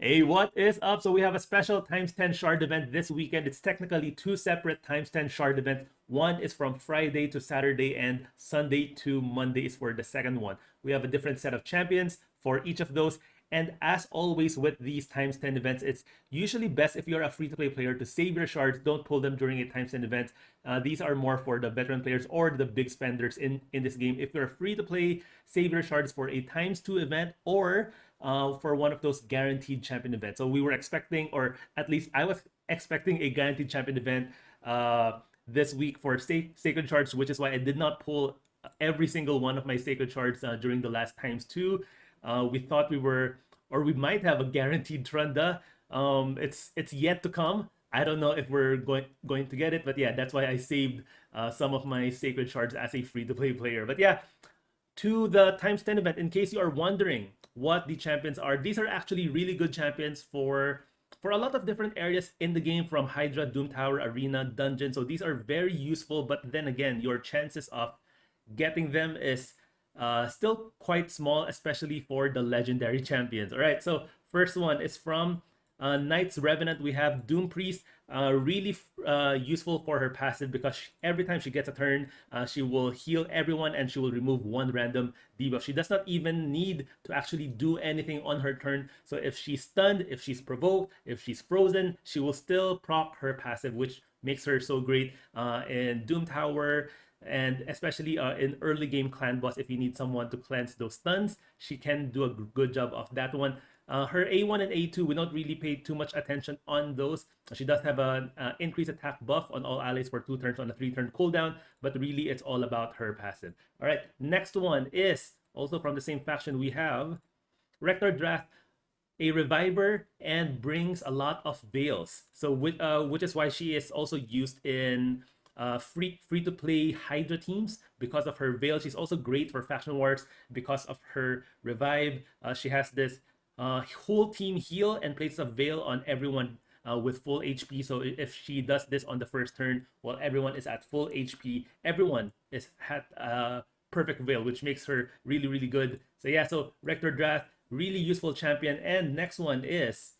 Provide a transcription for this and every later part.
Hey, what is up? So we have a special times 10 shard event this weekend. It's technically two separate times 10 shard events. One is from Friday to Saturday and Sunday to Monday is for the second one. We have a different set of champions for each of those. And as always with these times 10 events, it's usually best if you're a free-to-play player to save your shards. Don't pull them during a times 10 event. These are more for the veteran players or the big spenders in this game. If you're free-to-play, save your shards for a times 2 event or for one of those guaranteed champion events. So we were expecting, or at least I was expecting, a guaranteed champion event this week for Sacred Shards, which is why I did not pull every single one of my Sacred Shards during the last times 2. We thought we were, or we might have a guaranteed Trunda. It's yet to come. I don't know if we're going to get it, but yeah, that's why I saved some of my Sacred Shards as a free-to-play player. But yeah, to the times 10 event, in case you are wondering what the champions are, these are actually really good champions for a lot of different areas in the game, from Hydra, Doom Tower, Arena, Dungeon. So these are very useful, but then again, your chances of getting them is still quite small, especially for the legendary champions. All right, so first one is from Knight's Revenant. We have Doom Priest, really useful for her passive because every time she gets a turn, she will heal everyone and she will remove one random debuff. She does not even need to actually do anything on her turn. So if she's stunned, if she's provoked, if she's frozen, she will still proc her passive, which makes her so great in Doom Tower. And especially in early game clan boss, if you need someone to cleanse those stuns, she can do a good job of that one. Her A1 and A2, we don't really pay too much attention on those. She does have an increased attack buff on all allies for 2 turns on a 3-turn cooldown, but really it's all about her passive. All right, next one is also from the same faction. We have Rector Drath, a reviver, and brings a lot of veils. So which is why she is also used in free to play Hydra teams because of her veil. She's also great for faction wars because of her revive. She has this whole team heal and places a veil on everyone with full HP. So if she does this on the first turn while everyone is at full HP, everyone is at perfect veil, which makes her really good. So yeah, so Rector Drath, really useful champion. And next one is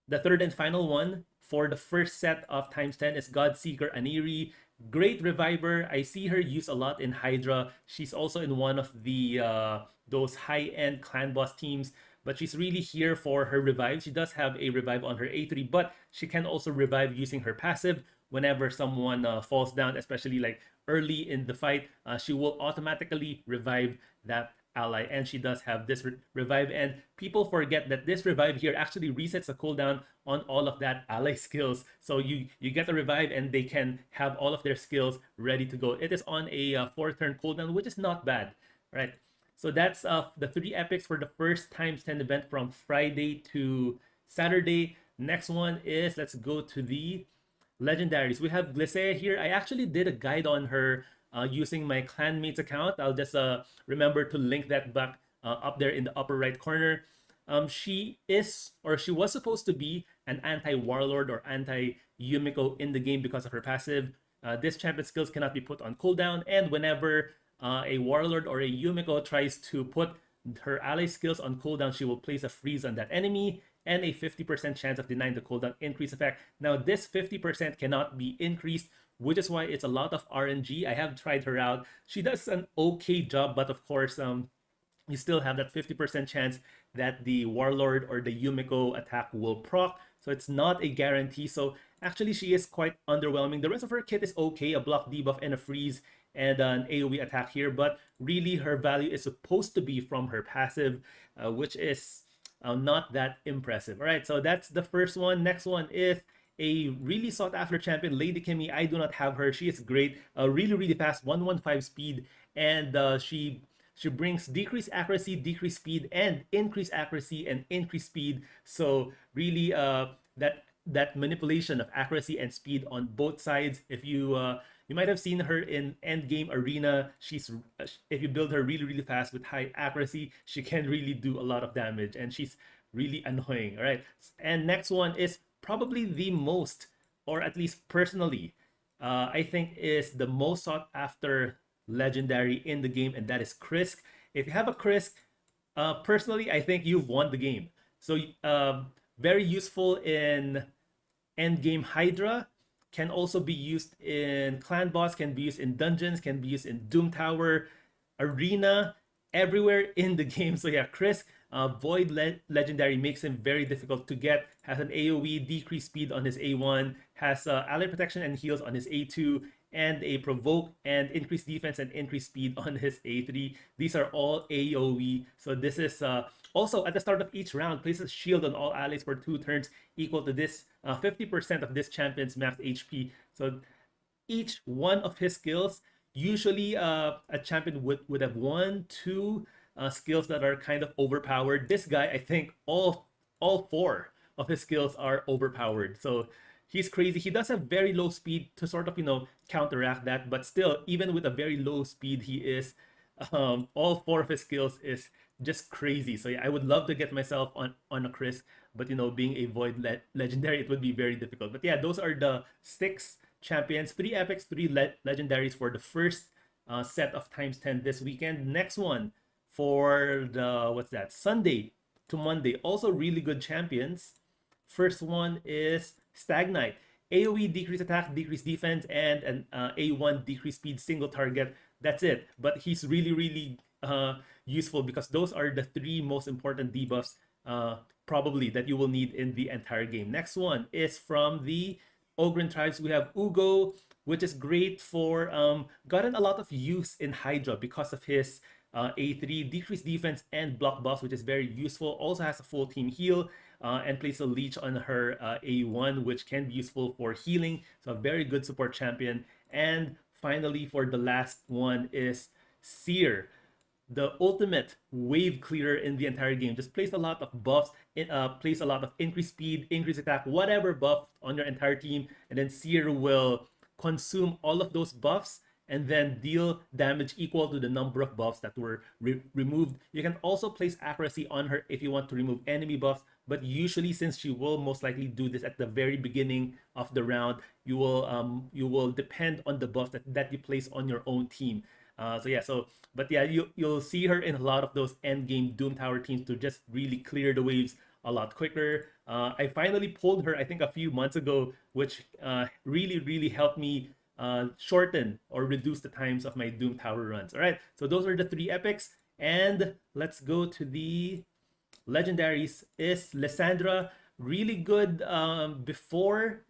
the third and final one for the first set of times 10 is Godseeker Aniri. Great reviver. I see her used a lot in Hydra. She's also in one of the those high-end clan boss teams, but she's really here for her revive. She does have a revive on her A3, but she can also revive using her passive. Whenever someone falls down, especially like early in the fight, she will automatically revive that ally, and she does have this revive. And people forget that this revive here actually resets the cooldown on all of that ally skills. So you get a revive and they can have all of their skills ready to go. It is on a 4-turn cooldown, which is not bad, right? So that's the 3 epics for the first times 10 event from Friday to Saturday. Next one is, let's go to the legendaries. We have Glycea here. I actually did a guide on her using my clanmates account. I'll just remember to link that back up there in the upper right corner. She is, or she was supposed to be, an anti-warlord or anti-Yumiko in the game because of her passive. This champion skills cannot be put on cooldown, and whenever a warlord or a Yumiko tries to put her ally skills on cooldown, she will place a freeze on that enemy and a 50% chance of denying the cooldown increase effect. Now this 50% cannot be increased, which is why it's a lot of RNG. I have tried her out. She does an okay job, but of course, you still have that 50% chance that the Warlord or the Yumiko attack will proc. So it's not a guarantee. So actually, she is quite underwhelming. The rest of her kit is okay, a block debuff and a freeze and an AoE attack here. But really, her value is supposed to be from her passive, which is not that impressive. All right, so that's the first one. Next one is a really sought after champion, Lady Kimmy. I do not have her. She is great, really fast, 115 speed, and she brings decreased accuracy, decreased speed, and increased accuracy and increased speed. So really, that manipulation of accuracy and speed on both sides. If you might have seen her in end game arena. She's if you build her really fast with high accuracy, she can really do a lot of damage, and she's really annoying. All right, and next one is probably the most, or at least personally, I think is the most sought after legendary in the game, and that is Krisk. If you have a Krisk, personally, I think you've won the game. So very useful in endgame Hydra, can also be used in clan boss, can be used in dungeons, can be used in Doom Tower, Arena, everywhere in the game. So yeah, Chris, Void Legendary makes him very difficult to get, has an AoE decreased speed on his A1, has ally protection and heals on his A2, and a provoke and increased defense and increased speed on his A3. These are all AoE. So this is also at the start of each round, places shield on all allies for 2 turns, equal to this 50% of this champion's max HP. So each one of his skills, usually a champion would have one, two skills that are kind of overpowered. This guy, I think all four of his skills are overpowered. So he's crazy. He does have very low speed to sort of, counteract that, but still, even with a very low speed, he is all four of his skills is just crazy. So yeah, I would love to get myself on a Chris, but being a Void legendary, it would be very difficult. But yeah, those are the 6 champions, 3 epics, 3 legendaries for the first set of times 10 this weekend. Next one for the what's that? Sunday to Monday. Also really good champions. First one is Stagnite. AoE decrease attack, decrease defense, and an A1 decrease speed single target. That's it. But he's really, really useful because those are the 3 most important debuffs probably that you will need in the entire game. Next one is from the Ogren tribes. We have Ugo, which is great for gotten a lot of use in Hydra because of his A3 decreased defense and block buff, which is very useful. Also has a full team heal and places a leech on her A1, which can be useful for healing. So a very good support champion. And finally, for the last one is Seer, the ultimate wave clearer in the entire game. Just place a lot of buffs, place a lot of increased speed, increased attack, whatever buff on your entire team, and then Seer will consume all of those buffs and then deal damage equal to the number of buffs that were removed. You can also place accuracy on her if you want to remove enemy buffs, but usually, since she will most likely do this at the very beginning of the round, you will depend on the buffs that you place on your own team. But yeah, you'll see her in a lot of those end game Doom Tower teams to just really clear the waves a lot quicker. I finally pulled her, I think, a few months ago, which really, really helped me shorten or reduce the times of my Doom Tower runs. All right, so those are the 3 epics, and let's go to the legendaries. Is Lysandra really good before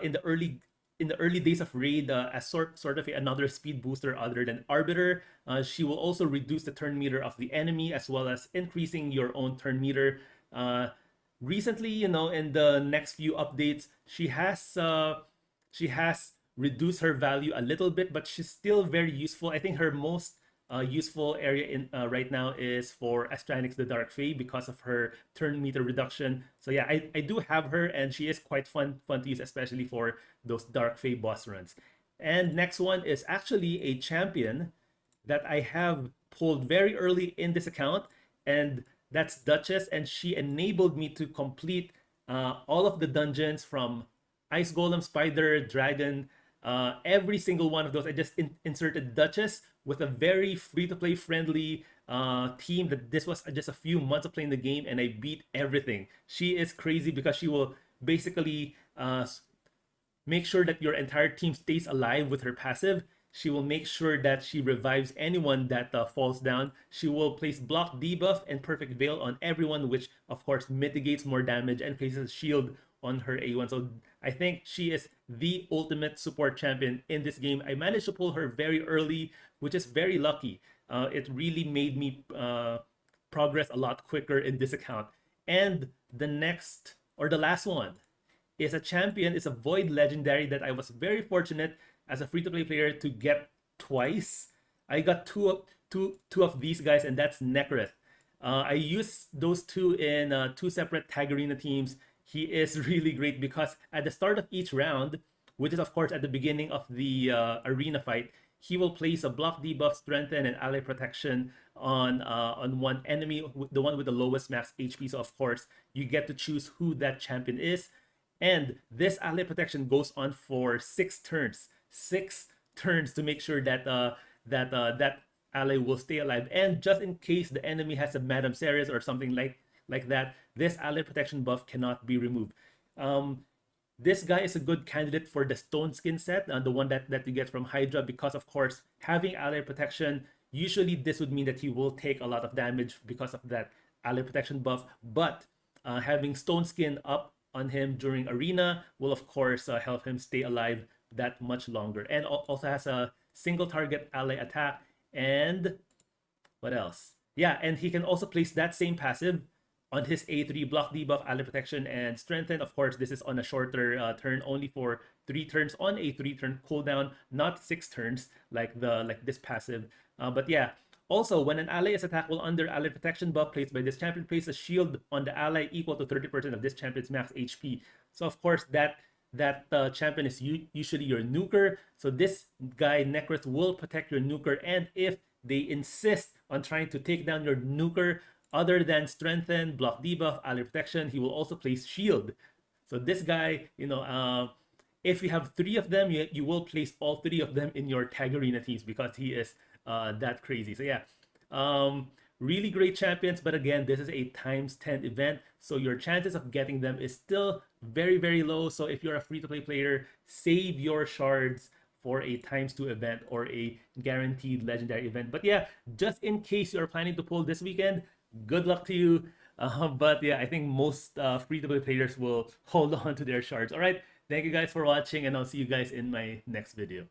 in the early days of raid as sort of another speed booster other than Arbiter. She will also reduce the turn meter of the enemy as well as increasing your own turn meter. Recently, in the next few updates, she has reduced her value a little bit, but she's still very useful. I think her most useful area in right now is for Astranis the Dark Fae because of her turn meter reduction. So yeah, I do have her, and she is quite fun to use, especially for those Dark Fae boss runs. And next one is actually a champion that I have pulled very early in this account, and that's Duchess, and she enabled me to complete all of the dungeons from Ice Golem, Spider, Dragon, every single one of those. I just inserted Duchess with a very free-to-play friendly team that this was just a few months of playing the game, and I beat everything. She is crazy because she will basically make sure that your entire team stays alive with her passive. She will make sure that she revives anyone that falls down. She will place block debuff and perfect veil on everyone, which of course mitigates more damage and places shield on her A1. So I think she is the ultimate support champion in this game. I managed to pull her very early, which is very lucky. It really made me progress a lot quicker in this account. And the next, or the last one, is a champion, is a Void Legendary that I was very fortunate as a free-to-play player to get twice. I got two of these guys, and that's Nekrith. I used those two in 2 separate Tag Arena teams. He is really great because at the start of each round, which is of course at the beginning of the arena fight, he will place a block debuff, strengthen, and ally protection on one enemy, the one with the lowest max HP. So of course you get to choose who that champion is, and this ally protection goes on for 6 turns. 6 turns to make sure that that ally will stay alive. And just in case the enemy has a Madame Ceres or something like that, this ally protection buff cannot be removed. This guy is a good candidate for the Stone Skin set, the one that you get from Hydra, because of course, having ally protection, usually this would mean that he will take a lot of damage because of that ally protection buff, but having Stone Skin up on him during Arena will of course help him stay alive that much longer. And also has a single target ally attack, and what else? Yeah, and he can also place that same passive on his A3 block debuff, ally protection, and strengthen. Of course, this is on a shorter turn, only for 3 turns on a 3-turn cooldown, not 6 turns like this passive. But yeah, also when an ally is attacked while under ally protection buff placed by this champion, place a shield on the ally equal to 30% of this champion's max HP. So of course that champion is usually your nuker. So this guy Necros will protect your nuker, and if they insist on trying to take down your nuker, other than strengthen, block debuff, ally protection, he will also place shield. So this guy, if you have 3 of them, you will place all 3 of them in your tag arena teams because he is that crazy. So yeah, really great champions, but again, this is a ×10 event, so your chances of getting them is still very, very low. So if you're a free-to-play player, save your shards for a ×2 event or a guaranteed legendary event. But yeah, just in case you're planning to pull this weekend, good luck to you. But yeah, I think most free-to-play players will hold on to their shards. All right, thank you guys for watching, and I'll see you guys in my next video.